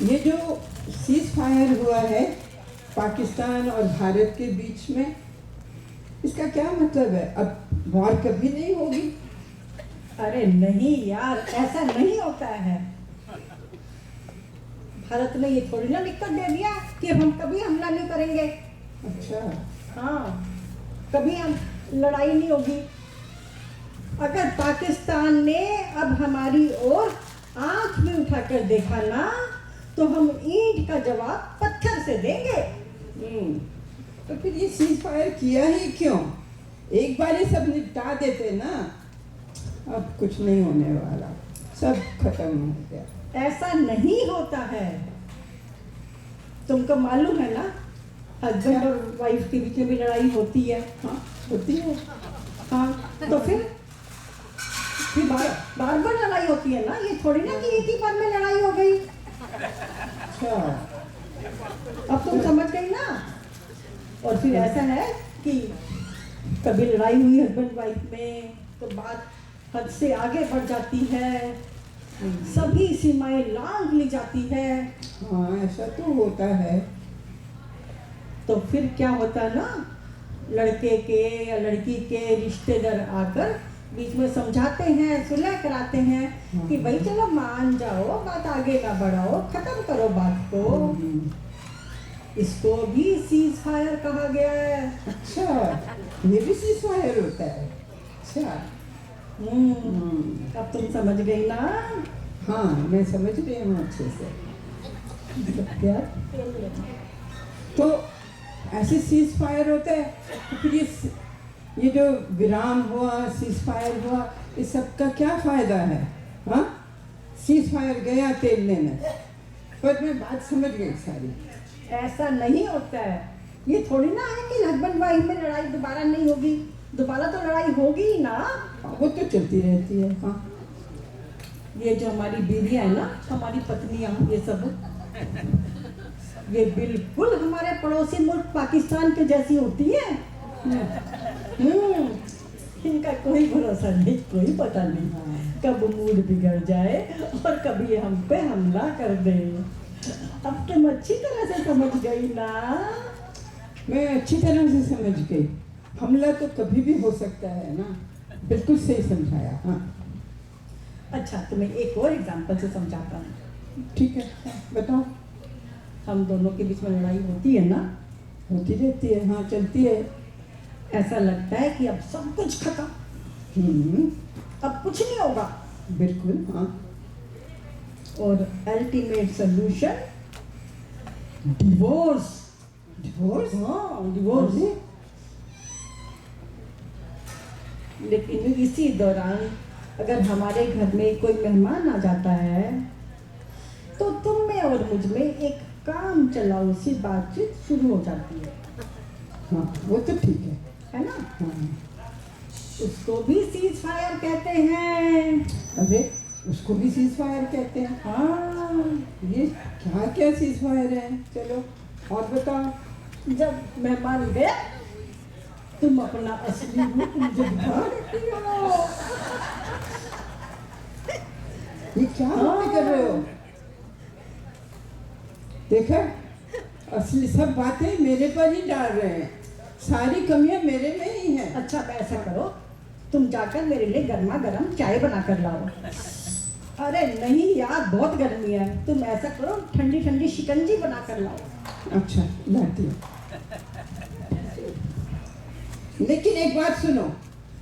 ये जो cease fire हुआ है पाकिस्तान और भारत के बीच में, इसका क्या मतलब है? अब वॉर कभी नहीं होगी? अरे नहीं यार, ऐसा नहीं होता है। भारत ने ये थोड़ी ना लिख कर दे दिया कि हम कभी हमला नहीं करेंगे। अच्छा। हाँ, कभी हम लड़ाई नहीं होगी। अगर पाकिस्तान ने अब हमारी ओर आंख में उठाकर देखा ना, तो हम ईंट का जवाब पत्थर से देंगे। तो फिर ये सीज फायर किया ही क्यों? एक बार ही सब निपटा देते ना। अब कुछ नहीं होने वाला, सब खत्म हो गया। ऐसा नहीं होता है। तुमको मालूम है ना, हस्बैंड और वाइफ के बीच में भी लड़ाई होती है। हाँ, होती है। हाँ, तो फिर बार बार लड़ाई होती है ना। ये थोड़ी ना कि एक ही बार में लड़ाई हो गई। अच्छा, अब तुम समझ गई ना। और फिर ऐसा है कि कभी लड़ाई हुई हस्बैंड वाइफ में तो बात हद से आगे बढ़ जाती है, सभी सीमाएं लांघ ली जाती है। हाँ ऐसा तो होता है। तो फिर क्या होता है ना, लड़के के या लड़की के रिश्तेदार आकर बीच में समझाते हैं, सुलह कराते हैं कि भाई चलो मान जाओ, बात आगे ना बढ़ाओ, खत्म करो बात को। इसको भी सीज फायर कहा गया है। अच्छा, ये भी सीज फायर होता है? अच्छा। अब तुम समझ गई ना। हाँ मैं समझ रही हूँ अच्छे से। क्या? तो ऐसे सीज फायर होता है, तो फिर ये जो विराम हुआ, सीज फायर हुआ, इस सब का क्या फायदा है? हाँ, सीज फायर गया तेलने में, पर मैं बात समझ गई सारी। ऐसा नहीं होता है। ये थोड़ी ना है कि हस्बैंड वाइफ में लड़ाई दोबारा नहीं होगी। दोबारा तो लड़ाई होगी ही ना। वो तो चलती रहती है। हाँ, ये जो हमारी बीवियां है ना, हमारी पत्नियां, ये सब ये बिल्कुल हमारे पड़ोसी मुल्क पाकिस्तान के जैसी होती है। इनका कोई भरोसा नहीं, कोई पता नहीं कब मूड बिगड़ जाए और कभी हम पे हमला कर दे। अब तुम अच्छी तरह से समझ गई ना। मैं अच्छी तरह से समझ गई। हमला तो कभी भी हो सकता है ना। बिल्कुल सही समझाया। हाँ अच्छा, तुम्हें एक और एग्जांपल से समझाता हूँ। ठीक है, बताओ। हम दोनों के बीच में लड़ाई होती है ना। होती रहती है। हाँ, चलती है। ऐसा लगता है कि अब सब कुछ खत्म, अब कुछ नहीं होगा। बिल्कुल। हाँ, और अल्टीमेट सोल्यूशन डिवोर्स। डिवोर्स? हाँ, डिवोर्स। लेकिन इसी दौरान अगर हमारे घर में कोई मेहमान आ जाता है तो तुम में और मुझ में एक काम चलाओ सी बातचीत शुरू हो जाती है। हाँ, वो तो ठीक है ना। हाँ। उसको भी सीज फायर कहते हैं। अरे, उसको भी सीज फायर कहते हैं? हाँ, ये क्या क्या सीज फायर है? चलो और बताओ। जब मेहमान गया तुम अपना असली रूप मुझे दिखा देती हो। ये क्या बातें कर रहे हो? देखा, असली सब बातें मेरे पर ही डाल रहे हैं। सारी कमियां मेरे में ही हैं। अच्छा, अब ऐसा करो, तुम जाकर मेरे लिए गर्मा गर्म चाय बना कर लाओ। अरे नहीं यार, बहुत गर्मी है। तुम ऐसा करो, ठंडी ठंडी शिकंजी बना कर लाओ। अच्छा, लाती हूँ। लेकिन एक बात सुनो,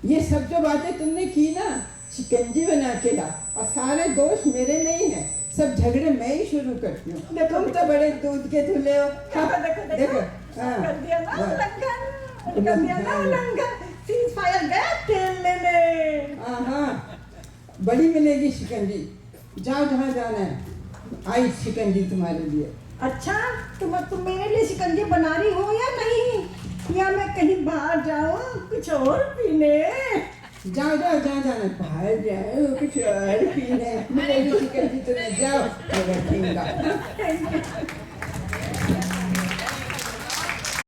ये सब जो बातें तुमने की ना, शिकंजी बना के ला, और सारे दोष मेरे नहीं हैं। सब झगड़े मैं ही शुरू करती हूँ। तुम तो बड़े दूध के धुले हो। देखो देखो देखो, हाँ, कर दिया ना उल्लंघन, कर दिया ना उल्लंघन। सीज फायर गया खेलने में। हाँ हाँ, बड़ी मिलेगी शिकंजी। जाओ जहाँ जाना है, आई शिकंजी तुम्हारे लिए। अच्छा, तुम मेरे लिए शिकंजी बना रही हो या नहीं, या मैं कहीं बाहर जाऊँ कुछ और पीने? जाओ जाओ, जहाँ जाना है, बाहर जाओ कुछ और पीने। मिलेगी शिकंजी तुम्हें, जाओ। मैं रखूंगा।